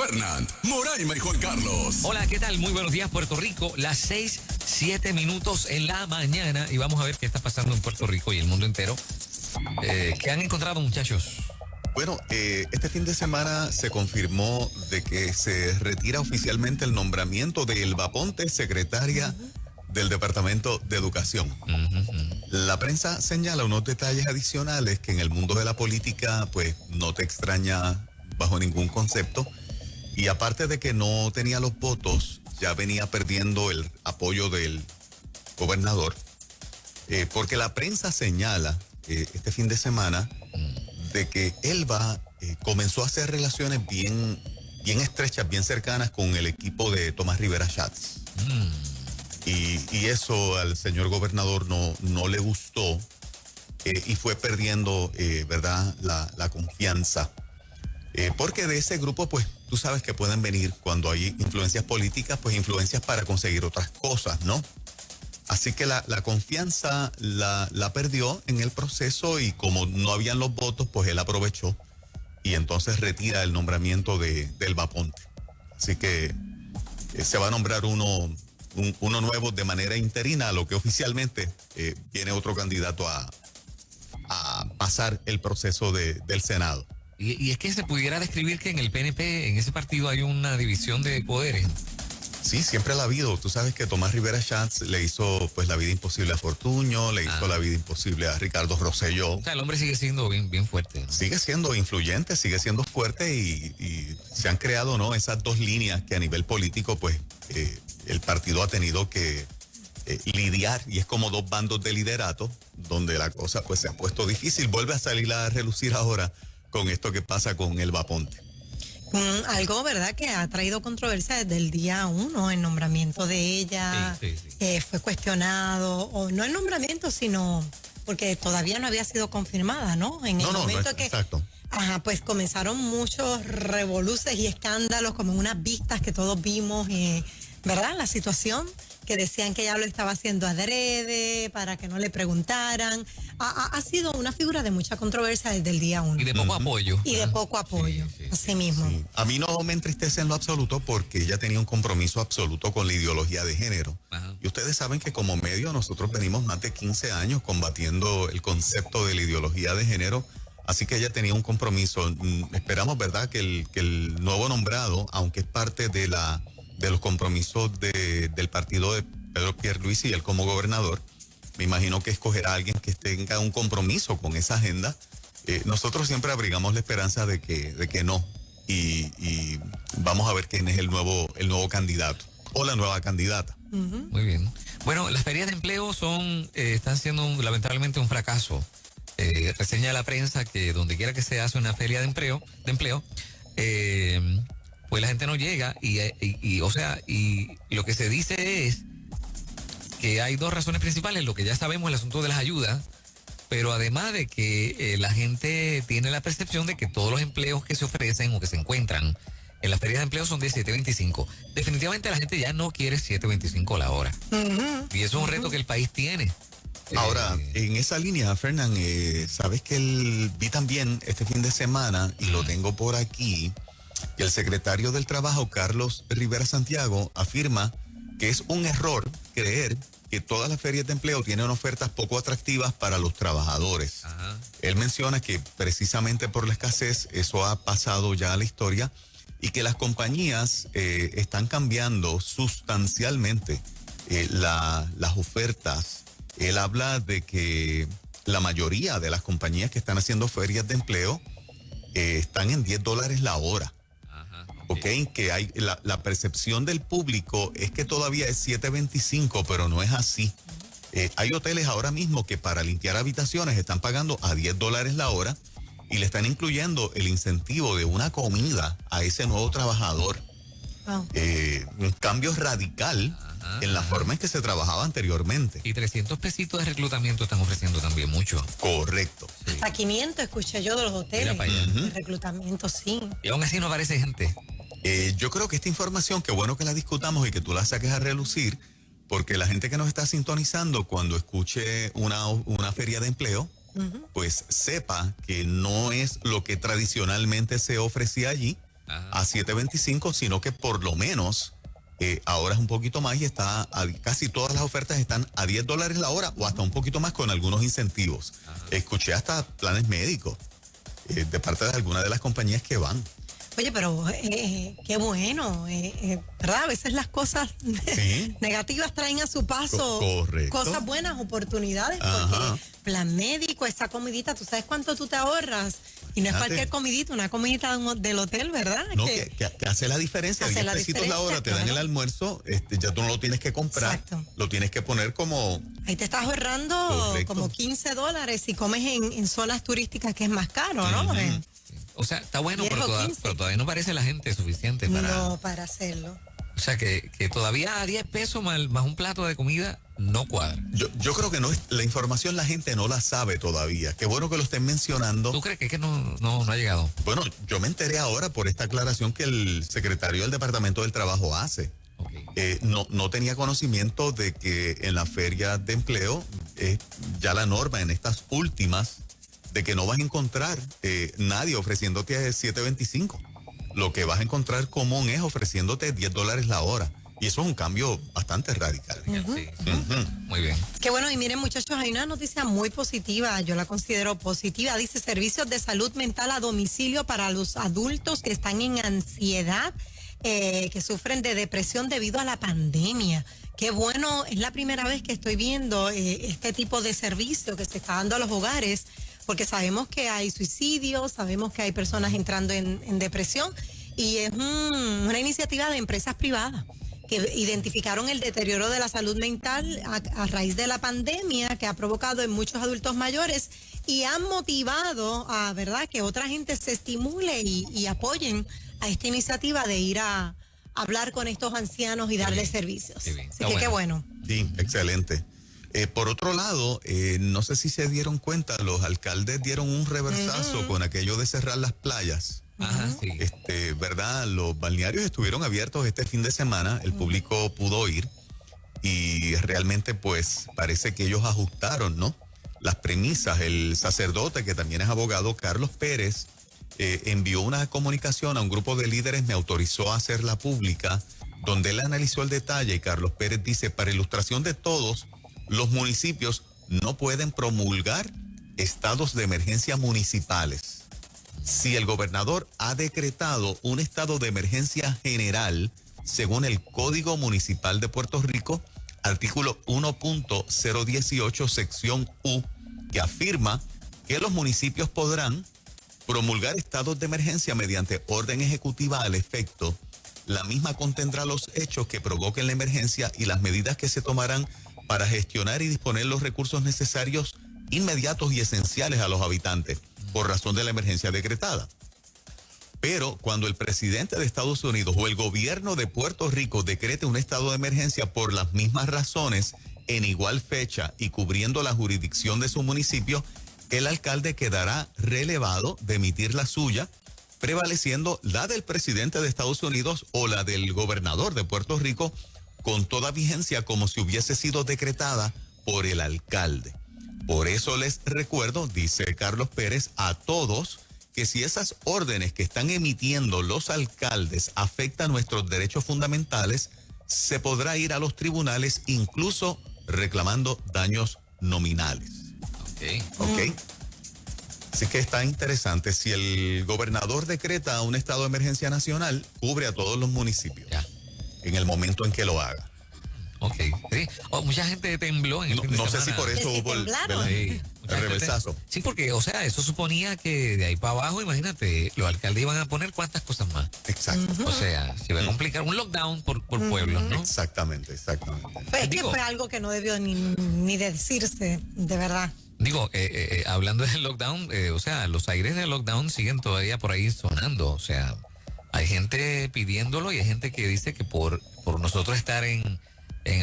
Fernand, Moraima y Juan Carlos. Hola, ¿qué tal? Muy buenos días, Puerto Rico. Las 6:07 en la mañana. Y vamos a ver qué está pasando en Puerto Rico y el mundo entero. ¿Qué han encontrado, muchachos? Bueno, este fin de semana se confirmó de que se retira oficialmente el nombramiento de Elba Ponte, secretaria del Departamento de Educación. La prensa señala unos detalles adicionales que en el mundo de la política, pues, no te extraña bajo ningún concepto. Y aparte de que no tenía los votos, ya venía perdiendo el apoyo del gobernador, porque la prensa señala este fin de semana de que Elba comenzó a hacer relaciones bien estrechas, bien cercanas con el equipo de Tomás Rivera Schatz. Y eso al señor gobernador no le gustó y fue perdiendo, ¿verdad?, la confianza. Porque de ese grupo, pues, tú sabes que pueden venir cuando hay influencias políticas, pues influencias para conseguir otras cosas, ¿no? Así que la confianza la perdió en el proceso y como no habían los votos, pues él aprovechó y entonces retira el nombramiento de Elba Ponte. Así que se va a nombrar uno nuevo de manera interina, a lo que oficialmente viene otro candidato a pasar el proceso del Senado. Y es que se pudiera describir que en el PNP, en ese partido, hay una división de poderes. Sí, siempre la ha habido. Tú sabes que Tomás Rivera Schatz le hizo pues la vida imposible a Fortuño, le hizo la vida imposible a Ricardo Rosselló. O sea, el hombre sigue siendo bien fuerte, ¿no? Sigue siendo influyente, sigue siendo fuerte y se han creado, ¿no?, esas dos líneas que a nivel político pues el partido ha tenido que lidiar, y es como dos bandos de liderato donde la cosa pues se ha puesto difícil. Vuelve a salir a relucir ahora con esto que pasa con Elba Ponte. Algo, ¿verdad?, que ha traído controversia desde el día 1, el nombramiento de ella. Sí. Fue cuestionado, o no el nombramiento, sino porque todavía no había sido confirmada, ¿no? En el momento que... Exacto. Ajá, pues comenzaron muchos revoluces y escándalos, como en unas vistas que todos vimos, ¿verdad?, la situación, que decían que ella lo estaba haciendo adrede, para que no le preguntaran. Ha sido una figura de mucha controversia desde el día 1. Y de poco apoyo. Y de poco apoyo, así mismo. Sí. A mí no me entristece en lo absoluto porque ella tenía un compromiso absoluto con la ideología de género. Ajá. Y ustedes saben que como medio nosotros venimos más de 15 años combatiendo el concepto de la ideología de género. Así que ella tenía un compromiso. Esperamos, ¿verdad?, que el nuevo nombrado, aunque es parte de los compromisos del partido de Pedro Pierluisi y él como gobernador, me imagino que escogerá a alguien que tenga un compromiso con esa agenda. Nosotros siempre abrigamos la esperanza de que no. Y vamos a ver quién es el nuevo candidato o la nueva candidata. Muy bien. Bueno, las ferias de empleo están siendo lamentablemente un fracaso. Reseña la prensa que donde quiera que se hace una feria de empleo, pues la gente no llega y lo que se dice es que hay dos razones principales, lo que ya sabemos, el asunto de las ayudas, pero además de que la gente tiene la percepción de que todos los empleos que se ofrecen o que se encuentran en las ferias de empleo son de 7.25. Definitivamente la gente ya no quiere 7.25 la hora. Y eso es un reto que el país tiene. Ahora, en esa línea, Fernán, sabes que vi también este fin de semana, y lo tengo por aquí, que el secretario del Trabajo, Carlos Rivera Santiago, afirma que es un error creer que todas las ferias de empleo tienen ofertas poco atractivas para los trabajadores. Ajá. Él menciona que precisamente por la escasez eso ha pasado ya a la historia y que las compañías están cambiando sustancialmente las ofertas. Él habla de que la mayoría de las compañías que están haciendo ferias de empleo están en $10 la hora. Ok, que hay la percepción del público es que todavía es 7.25, pero no es así. Hay hoteles ahora mismo que para limpiar habitaciones están pagando a $10 la hora y le están incluyendo el incentivo de una comida a ese nuevo trabajador. Un cambio radical en la forma en que se trabajaba anteriormente. Y 300 pesitos de reclutamiento están ofreciendo también mucho. Correcto. Sí. Hasta 500 escuché yo de los hoteles. Mira para allá. De reclutamiento, sí. Y aún así no aparece gente. Yo creo que esta información, qué bueno que la discutamos y que tú la saques a relucir, porque la gente que nos está sintonizando cuando escuche una feria de empleo, pues sepa que no es lo que tradicionalmente se ofrecía allí, a $7.25, sino que por lo menos ahora es un poquito más y casi todas las ofertas están a $10 la hora o hasta un poquito más con algunos incentivos. Escuché hasta planes médicos de parte de algunas de las compañías que van. Oye, pero qué bueno, ¿verdad? A veces las cosas Sí. negativas traen a su paso Correcto. cosas buenas, oportunidades, Ajá. porque plan médico, esa comidita, ¿tú sabes cuánto tú te ahorras? Y no es Fíjate. cualquier comidita, una comidita del hotel, ¿verdad? No, que hace la diferencia. Hace 10 la pesitos la hora, diferencia, te dan claro. el almuerzo, ya tú no lo tienes que comprar. Exacto. Lo tienes que poner como... Ahí te estás ahorrando Correcto. como $15 si comes en zonas turísticas, que es más caro, ¿no? O sea, está bueno, 10 pero, o 15. pero todavía no parece la gente suficiente para... No, para hacerlo. O sea, que todavía a 10 pesos más un plato de comida no cuadra. Yo creo que no es, la información la gente no la sabe todavía. Qué bueno que lo estén mencionando. ¿Tú crees que es que no ha llegado? Bueno, yo me enteré ahora por esta aclaración que el secretario del Departamento del Trabajo hace. Ok. No tenía conocimiento de que en la feria de empleo ya la norma en estas últimas de que no vas a encontrar nadie ofreciéndote $7.25. Lo que vas a encontrar común es ofreciéndote $10 la hora. Y eso es un cambio bastante radical. Sí, sí. Muy bien. Qué bueno, y miren muchachos, hay una noticia muy positiva, yo la considero positiva, dice servicios de salud mental a domicilio para los adultos que están en ansiedad, que sufren de depresión debido a la pandemia. Qué bueno, es la primera vez que estoy viendo este tipo de servicio que se está dando a los hogares, porque sabemos que hay suicidios, sabemos que hay personas entrando en depresión, y es una iniciativa de empresas privadas que identificaron el deterioro de la salud mental a raíz de la pandemia que ha provocado en muchos adultos mayores y han motivado a, ¿verdad?, que otra gente se estimule y apoyen a esta iniciativa de ir a hablar con estos ancianos y darles servicios. Qué bien, Así está que qué bueno. bueno. Sí, excelente. Por otro lado, no sé si se dieron cuenta, los alcaldes dieron un reversazo con aquello de cerrar las playas. Ajá, sí. ¿Verdad? Los balnearios estuvieron abiertos este fin de semana, el público pudo ir y realmente pues parece que ellos ajustaron, ¿no?, las premisas. El sacerdote, que también es abogado, Carlos Pérez, envió una comunicación a un grupo de líderes, me autorizó a hacerla pública, donde él analizó el detalle y Carlos Pérez dice, para ilustración de todos, los municipios no pueden promulgar estados de emergencia municipales. Si el gobernador ha decretado un estado de emergencia general, según el Código Municipal de Puerto Rico, artículo 1.018, sección U, que afirma que los municipios podrán promulgar estados de emergencia mediante orden ejecutiva al efecto. La misma contendrá los hechos que provoquen la emergencia y las medidas que se tomarán para gestionar y disponer los recursos necesarios inmediatos y esenciales a los habitantes por razón de la emergencia decretada. Pero cuando el presidente de Estados Unidos o el gobierno de Puerto Rico decrete un estado de emergencia por las mismas razones, en igual fecha y cubriendo la jurisdicción de su municipio, el alcalde quedará relevado de emitir la suya, prevaleciendo la del presidente de Estados Unidos o la del gobernador de Puerto Rico, con toda vigencia como si hubiese sido decretada por el alcalde. Por eso les recuerdo, dice Carlos Pérez, a todos que si esas órdenes que están emitiendo los alcaldes afectan nuestros derechos fundamentales, se podrá ir a los tribunales incluso reclamando daños nominales. ¿Ok? Así que está interesante. Si el gobernador decreta un estado de emergencia nacional, cubre a todos los municipios Ya. en el momento en que lo haga. Ok, sí. Mucha gente tembló en el fin de No sé semana. si por eso Que si hubo temblaron. Sí, mucha el gente- reversazo. Sí, porque, o sea, eso suponía que de ahí para abajo, imagínate, los alcaldes iban a poner cuántas cosas más. Exacto. O sea, se iba a complicar un lockdown por pueblos, ¿no? Exactamente. Pues es que Digo- fue algo que no debió ni decirse, de verdad. Digo, hablando del lockdown, o sea, los aires del lockdown siguen todavía por ahí sonando. O sea, hay gente pidiéndolo y hay gente que dice que por nosotros estar en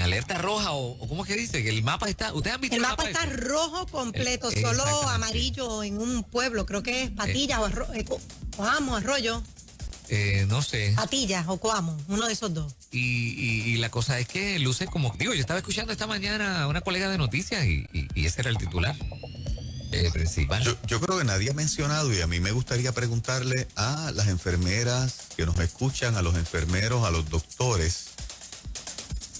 alerta roja o ¿cómo es que dice? Que el mapa está... ¿Ustedes han visto El mapa ese? está rojo completo, solo Exactamente. amarillo en un pueblo, creo que es Patillas o Coamo, Arroyo, No sé. Patillas o Coamo, uno de esos dos. Y la cosa es que luce como... Digo, yo estaba escuchando esta mañana a una colega de noticias y ese era el titular. principal. Yo creo que nadie ha mencionado, y a mí me gustaría preguntarle a las enfermeras que nos escuchan, a los enfermeros, a los doctores,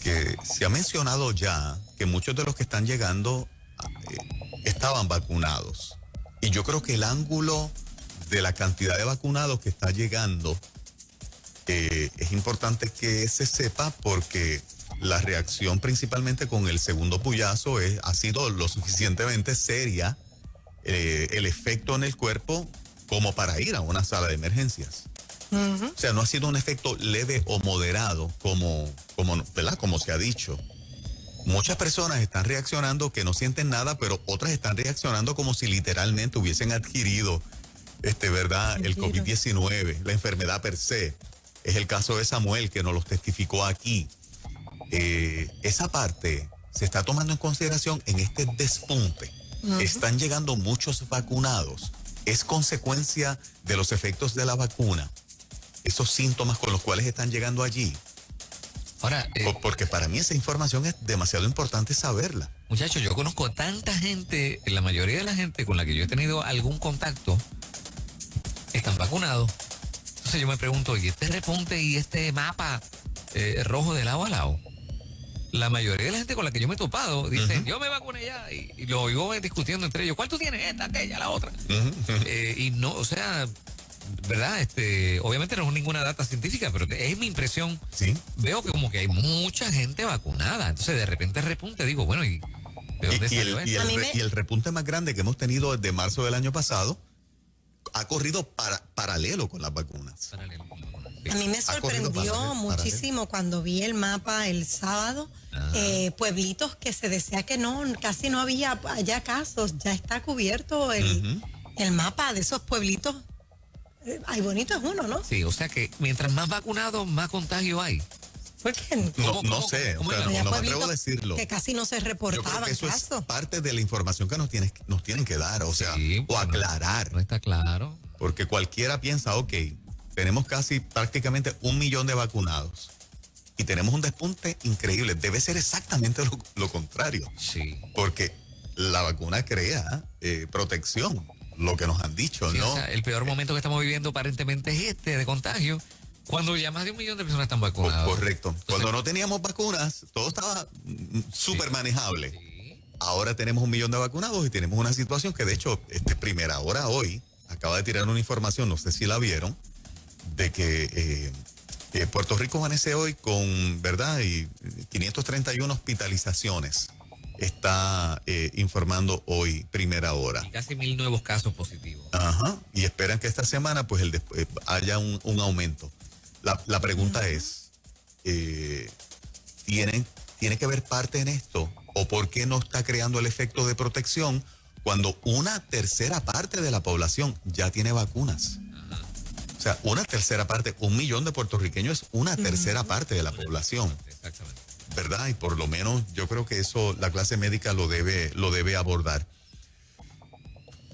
que se ha mencionado ya que muchos de los que están llegando estaban vacunados. Y yo creo que el ángulo de la cantidad de vacunados que está llegando es importante que se sepa, porque la reacción principalmente con el segundo puyazo ha sido lo suficientemente seria, el efecto en el cuerpo como para ir a una sala de emergencias. O sea, no ha sido un efecto leve o moderado ¿verdad? Como se ha dicho. Muchas personas están reaccionando que no sienten nada, pero otras están reaccionando como si literalmente hubiesen adquirido, ¿verdad? El COVID-19, la enfermedad per se. Es el caso de Samuel, que nos lo testificó aquí. Esa parte se está tomando en consideración en este despunte. Están llegando muchos vacunados. Es consecuencia de los efectos de la vacuna, esos síntomas con los cuales están llegando allí. Ahora, porque para mí esa información es demasiado importante saberla. Muchachos, yo conozco tanta gente, la mayoría de la gente con la que yo he tenido algún contacto, están vacunados. Entonces yo me pregunto, ¿y este repunte y este mapa rojo de lado a lado? La mayoría de la gente con la que yo me he topado dicen, yo me vacuné ya, y lo oigo discutiendo entre ellos, ¿cuál tú tienes? Esta, aquella, la otra. Y no, o sea, ¿verdad? Obviamente no es ninguna data científica, pero es mi impresión. Sí. Veo que como que hay mucha gente vacunada. Entonces de repente repunte, digo, bueno, ¿y de dónde salió esto? Y el repunte más grande que hemos tenido desde marzo del año pasado ha corrido paralelo con las vacunas. A mí me sorprendió muchísimo cuando vi el mapa el sábado, pueblitos que se decía que no, casi no había ya casos, ya está cubierto el mapa de esos pueblitos. Ay, bonito es uno, ¿no? Sí, o sea que mientras más vacunados, más contagio hay. ¿Por qué? No sé, no me atrevo a decirlo. Que casi no se reportaban eso casos. es parte de la información que nos tienen que dar, o sea, Sí, o aclarar. No está claro. Porque cualquiera piensa, ok, tenemos casi prácticamente 1 millón de vacunados y tenemos un despunte increíble. Debe ser exactamente lo contrario. Sí. Porque la vacuna crea protección, lo que nos han dicho, Sí, ¿no? o sea, el peor momento que estamos viviendo aparentemente es de contagio, cuando ya más de 1 millón de personas están vacunadas. Correcto. Cuando no teníamos vacunas, todo estaba súper manejable. Sí. Ahora tenemos 1 millón de vacunados y tenemos una situación que, de hecho, Primera Hora hoy acaba de tirar una información, no sé si la vieron, de que Puerto Rico amanece hoy con, ¿verdad? Y 531 hospitalizaciones. Está informando hoy Primera Hora. Y casi 1,000 nuevos casos positivos. Ajá. Y esperan que esta semana pues haya un aumento. La pregunta es, ¿tiene que haber parte en esto? ¿O por qué no está creando el efecto de protección cuando una tercera parte de la población ya tiene vacunas? O sea, una tercera parte, 1 millón de puertorriqueños es una tercera parte de la población. Exactamente. ¿Verdad? Y por lo menos yo creo que eso la clase médica lo debe abordar.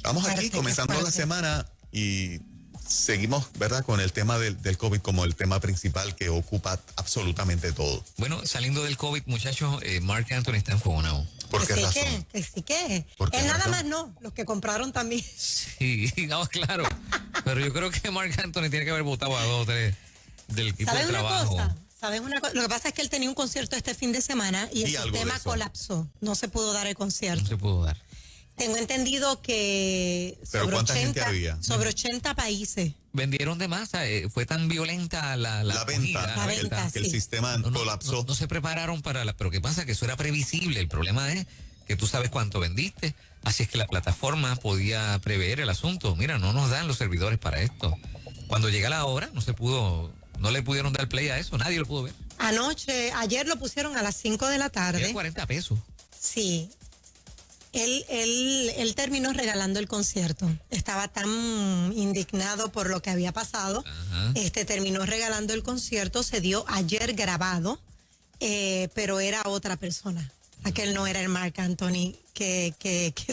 Vamos aquí comenzando la semana y seguimos, ¿verdad? Con el tema del COVID como el tema principal que ocupa absolutamente todo. Bueno, saliendo del COVID, muchachos, Marc Anthony está enfogonado. ¿Por qué razón? Que sí que. ¿Por qué Él nada razón? más no, los que compraron también. Sí, no, claro. Pero yo creo que Marc Anthony tiene que haber votado a 2 o 3 del equipo de ¿Sabes una trabajo. cosa? ¿Sabes una cosa? Lo que pasa es que él tenía un concierto este fin de semana y el algo de sistema eso. colapsó. No se pudo dar el concierto. No se pudo dar. Tengo entendido que ¿Pero cuánta gente había? sobre 80 países. Vendieron de masa, fue tan violenta la acogida, venta, La venta, que el sí. sistema colapsó. No se prepararon pero ¿qué pasa? Que eso era previsible. El problema es que tú sabes cuánto vendiste. Así es que la plataforma podía prever el asunto. Mira, no nos dan los servidores para esto. Cuando llega la hora, no le pudieron dar play a eso. Nadie lo pudo ver. Ayer lo pusieron a las 5 de la tarde. Era 40 pesos. Sí. Él terminó regalando el concierto. Estaba tan indignado por lo que había pasado. Ajá. Terminó regalando el concierto. Se dio ayer grabado, pero era otra persona. Aquel no era el Marc Anthony que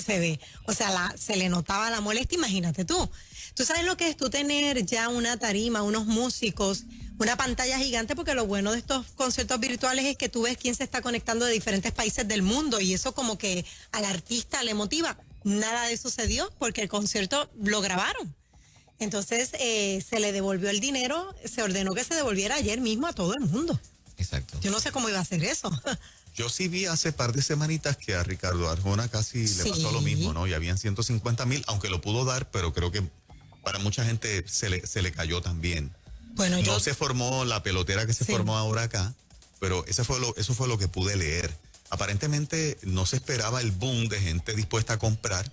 se ve. O sea, se le notaba la molestia. Imagínate tú. Tú sabes lo que es tú tener ya una tarima, unos músicos, una pantalla gigante, porque lo bueno de estos conciertos virtuales es que tú ves quién se está conectando de diferentes países del mundo y eso como que al artista le motiva. nada de eso se dio porque el concierto lo grabaron. Entonces se le devolvió el dinero, se ordenó que se devolviera ayer mismo a todo el mundo. Exacto. Yo no sé cómo iba a hacer eso. Yo sí vi hace par de semanitas que a Ricardo Arjona casi le pasó lo mismo, ¿no? Y habían 150,000, aunque lo pudo dar, pero creo que para mucha gente se le cayó también. Bueno, No se formó la pelotera que se formó ahora acá, pero eso fue lo que pude leer. Aparentemente no se esperaba el boom de gente dispuesta a comprar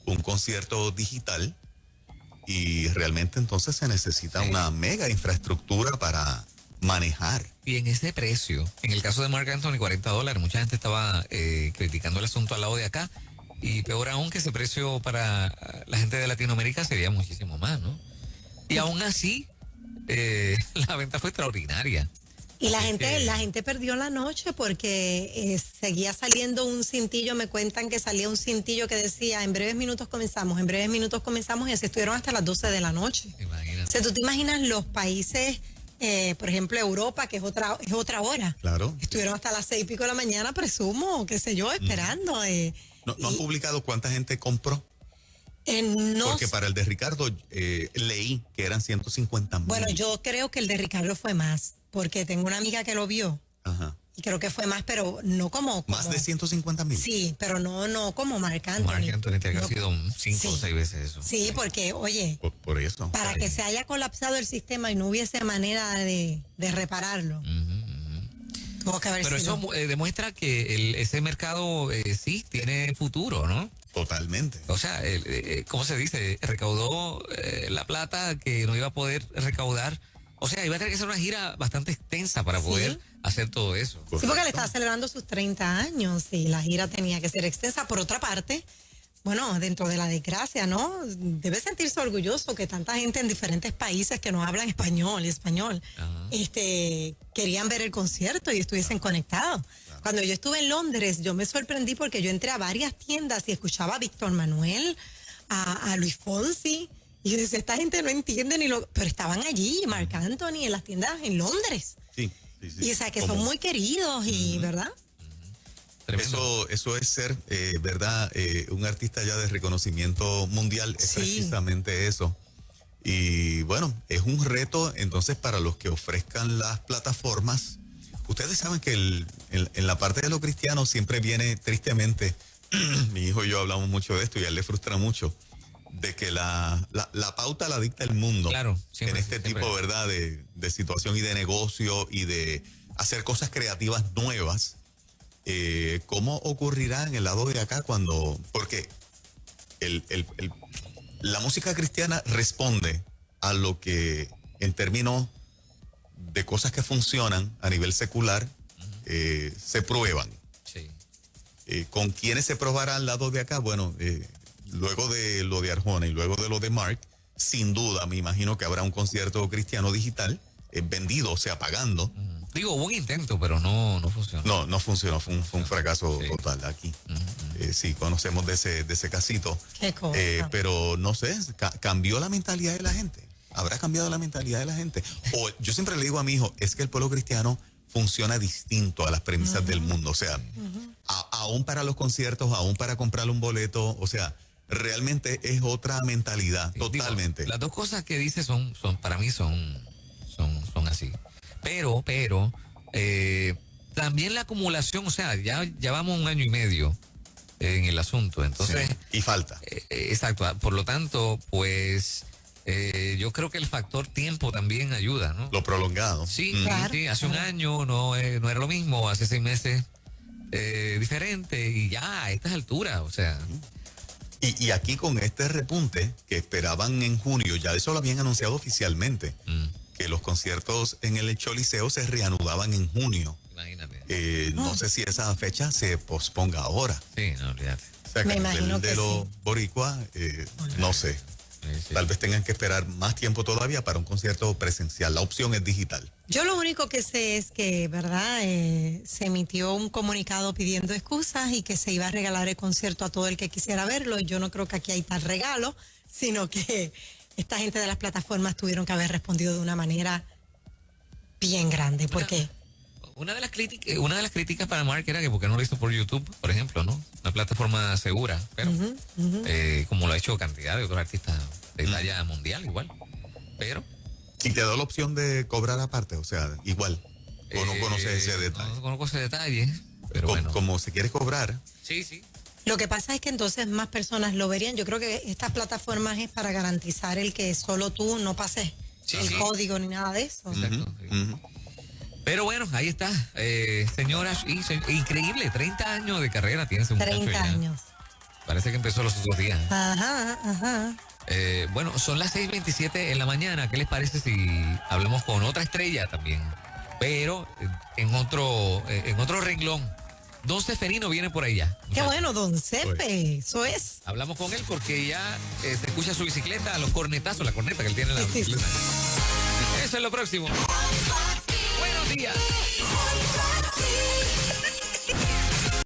un concierto digital y realmente entonces se necesita una mega infraestructura para manejar. Y en ese precio, en el caso de Marc Anthony, $40, mucha gente estaba criticando el asunto al lado de acá, y peor aún que ese precio para la gente de Latinoamérica sería muchísimo más, ¿no? Y aún así, la venta fue extraordinaria. Y la gente perdió la noche porque seguía saliendo un cintillo, me cuentan que salía un cintillo que decía, en breves minutos comenzamos, y así estuvieron hasta las 12 de la noche. Imagínate. O sea, tú te imaginas los países, por ejemplo, Europa, que es otra hora. Claro. Estuvieron hasta las 6:00 de la mañana, presumo, qué sé yo, esperando. ¿No han publicado cuánta gente compró? No, Porque para el de Ricardo leí que eran 150,000. bueno, yo creo que el de Ricardo fue más, porque tengo una amiga que lo vio. Ajá. Y creo que fue más, pero no como... Más de 150,000. Sí, pero no como Marc Anthony. Marc Anthony tiene que No, haber sido 5 o 6 veces eso. sí, porque, oye, Por eso. para que se haya colapsado el sistema y no hubiese manera de repararlo, tuvo que haber Pero sido... eso demuestra que ese mercado sí tiene futuro, ¿no? Totalmente. O sea, ¿cómo se dice? Recaudó la plata que no iba a poder recaudar. O sea, iba a tener que hacer una gira bastante extensa para poder hacer todo eso. Sí, porque le estaba celebrando sus 30 años y la gira tenía que ser extensa. Por otra parte, bueno, dentro de la desgracia, ¿no? Debe sentirse orgulloso que tanta gente en diferentes países que no hablan español, querían ver el concierto y estuviesen conectados. Cuando yo estuve en Londres, yo me sorprendí porque yo entré a varias tiendas y escuchaba a Víctor Manuel, a Luis Fonsi, y yo decía, esta gente no entiende pero estaban allí, Marc Anthony, en las tiendas en Londres. Sí. Y o sea, que son muy queridos y, ¿verdad? Tremendo. Eso es ser, ¿verdad? Un artista ya de reconocimiento mundial, es precisamente eso. Y bueno, es un reto entonces para los que ofrezcan las plataformas. Ustedes saben que en la parte de lo cristiano siempre viene, tristemente, mi hijo y yo hablamos mucho de esto y a él le frustra mucho, de que la pauta la dicta el mundo. Claro, en este tipo, ¿verdad? De situación y de negocio y de hacer cosas creativas nuevas. ¿Cómo ocurrirá en el lado de acá porque la música cristiana responde a lo que en términos de cosas que funcionan a nivel secular se prueban? Sí. ¿Con quiénes se probará al lado de acá? Bueno, luego de lo de Arjona y luego de lo de Marc, sin duda me imagino que habrá un concierto cristiano digital vendido, o sea, pagando. Digo, hubo un intento, pero no funcionó. No funcionó, fue un fracaso total aquí. Sí, conocemos de ese casito. Qué cosa. Pero no sé, cambió la mentalidad de la gente. ¿Habrá cambiado la mentalidad de la gente? O yo siempre le digo a mi hijo, es que el pueblo cristiano funciona distinto a las premisas del mundo. O sea, aún para los conciertos, aún para comprar un boleto, o sea, realmente es otra mentalidad, totalmente. Digo, las dos cosas que dice son para mí son así. Pero también la acumulación, o sea, ya vamos 1 año y medio en el asunto, entonces... Sí, y falta. Exacto, por lo tanto, pues yo creo que el factor tiempo también ayuda, ¿no? Lo prolongado. Sí, Claro, sí, hace un claro. año no era lo mismo, hace 6 meses diferente, y ya a estas alturas, o sea... Y aquí con este repunte que esperaban en junio, ya eso lo habían anunciado oficialmente, que los conciertos en el Choliseo se reanudaban en junio. Imagínate. No sé si esa fecha se posponga ahora. Sí, no, olvídate. O sea, que Me a nivel imagino de que los sí. boricuas, no sé. Sí. Tal vez tengan que esperar más tiempo todavía para un concierto presencial. La opción es digital. Yo lo único que sé es que, ¿verdad? Se emitió un comunicado pidiendo excusas y que se iba a regalar el concierto a todo el que quisiera verlo. Yo no creo que aquí hay tal regalo, sino que esta gente de las plataformas tuvieron que haber respondido de una manera bien grande, porque Una de las críticas para Mark era que porque no lo hizo por YouTube, por ejemplo, ¿no? Una plataforma segura, pero como lo ha hecho cantidad de otros artistas de talla mundial igual. Pero Y te da la opción de cobrar aparte, o sea, igual. O no conoces ese detalle. No conozco ese detalle, pero bueno. Como se quiere cobrar. Sí. Lo que pasa es que entonces más personas lo verían. Yo creo que estas plataformas es para garantizar el que solo tú no pases el código ni nada de eso. Exacto. Pero bueno, ahí está. Señoras, increíble, 30 años de carrera tiene ese muchacho 30 ya. años. Parece que empezó los otros días. Ajá. Bueno, son las 6:27 en la mañana. ¿Qué les parece si hablamos con otra estrella también? Pero en otro renglón. Don Seferino viene por ahí ya. Qué bueno, don Cefe, eso es. Hablamos con él porque ya se escucha su bicicleta, los cornetazos, la corneta que él tiene en la bicicleta. Eso es lo próximo. Buenos días.